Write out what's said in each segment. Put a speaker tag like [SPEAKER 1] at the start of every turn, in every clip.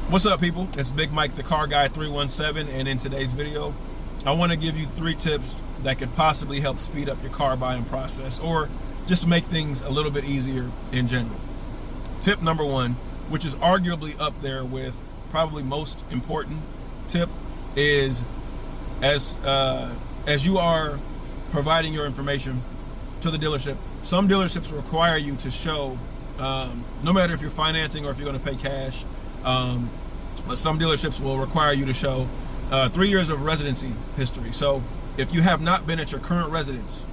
[SPEAKER 1] What's up, people? It's Big Mike, the Car Guy 317, and in today's video, I want to give you 3 tips that could possibly help speed up your car buying process or just make things a little bit easier in general. Tip number 1, which is arguably up there with probably most important tip, is as you are providing your information to the dealership, some dealerships require you to show, no matter if you're financing or if you're going to pay cash, but some dealerships will require you to show 3 years of residency history. So if you have not been at your current residence,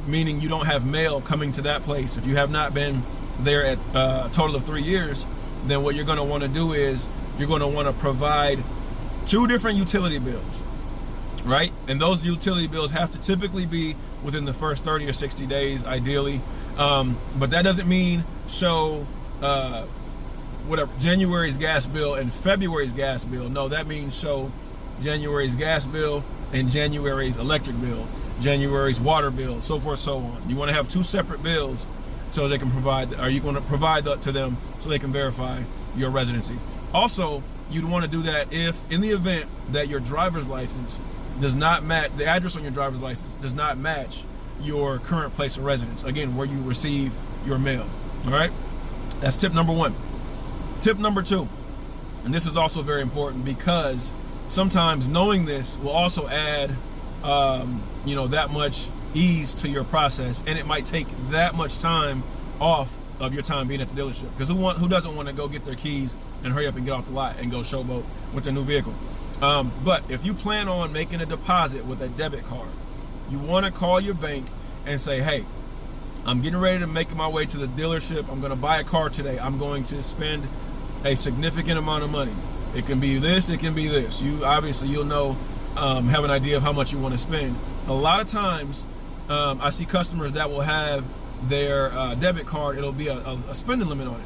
[SPEAKER 1] meaning you don't have mail coming to that place, if you have not been there at a total of 3 years, then what you're going to want to do is you're going to want to provide 2 different utility bills, right? And those utility bills have to typically be within the first 30 or 60 days, ideally. But that doesn't mean show whatever January's gas bill and February's gas bill. No, that means show January's gas bill and January's electric bill, January's water bill, so forth, so on. You want to have 2 separate bills so they can provide, or you want to provide that to them so they can verify your residency. Also, you'd want to do that if, in the event that your driver's license does not match, the address on your driver's license does not match your current place of residence, again, where you receive your mail. All right, that's tip number 1. Tip number 2, and this is also very important because sometimes knowing this will also add, that much ease to your process, and it might take that much time off of your time being at the dealership. Because who doesn't want to go get their keys and hurry up and get off the lot and go showboat with their new vehicle? But if you plan on making a deposit with a debit card, you want to call your bank and say, hey, I'm getting ready to make my way to the dealership. I'm going to buy a car today. I'm going to spend a significant amount of money. It can be this, it can be this. You'll know, have an idea of how much you want to spend. A lot of times, I see customers that will have their debit card, it'll be a spending limit on it.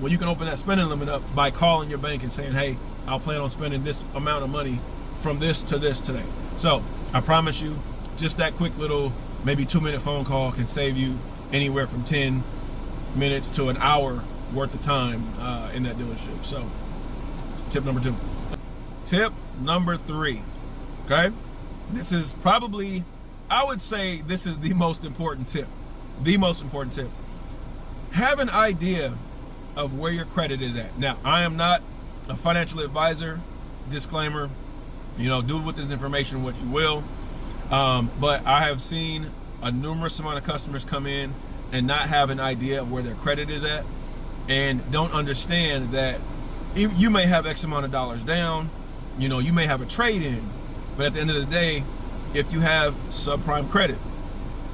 [SPEAKER 1] Well, you can open that spending limit up by calling your bank and saying, hey, I'll plan on spending this amount of money from this to this today. So I promise you, just that quick little, maybe 2-minute phone call can save you anywhere from 10 minutes to an hour worth of time in that dealership. So tip number 2. Tip number 3, okay? This is probably, I would say this is the most important tip. The most important tip. Have an idea of where your credit is at. Now, I am not a financial advisor, disclaimer, do with this information what you will. But I have seen a numerous amount of customers come in and not have an idea of where their credit is at, and don't understand that you may have X amount of dollars down, you may have a trade-in, but at the end of the day, if you have subprime credit,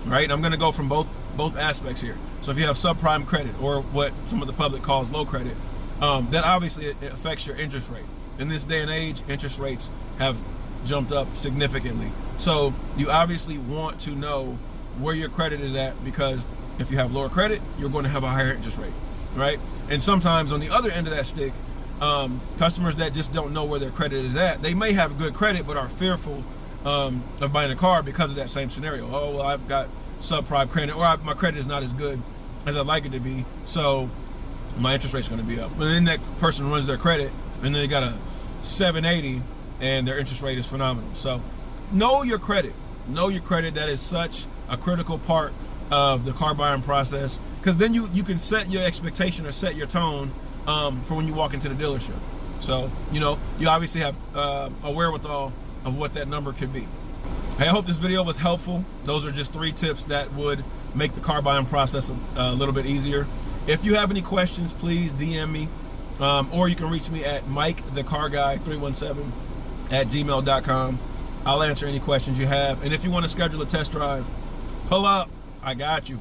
[SPEAKER 1] right? I'm going to go from both aspects here. So if you have subprime credit, or what some of the public calls low credit, then obviously it affects your interest rate. In this day and age, interest rates have jumped up significantly. So you obviously want to know where your credit is at, because if you have lower credit, you're going to have a higher interest rate, right? And sometimes on the other end of that stick, customers that just don't know where their credit is at, they may have good credit but are fearful of buying a car because of that same scenario. Oh, well, I've got subprime credit, or my credit is not as good as I'd like it to be, so my interest rate's going to be up. But then that person runs their credit, and then they got a 780, and their interest rate is phenomenal. So know your credit. Know your credit. That is such a critical part of the car buying process, because then you can set your expectation or set your tone for when you walk into the dealership. So you obviously have a wherewithal of what that number could be. Hey, I hope this video was helpful. Those are just 3 tips that would make the car buying process a little bit easier. If you have any questions, please DM me, or you can reach me at MikeTheCarGuy317@gmail.com. I'll answer any questions you have. And if you want to schedule a test drive, pull up. I got you.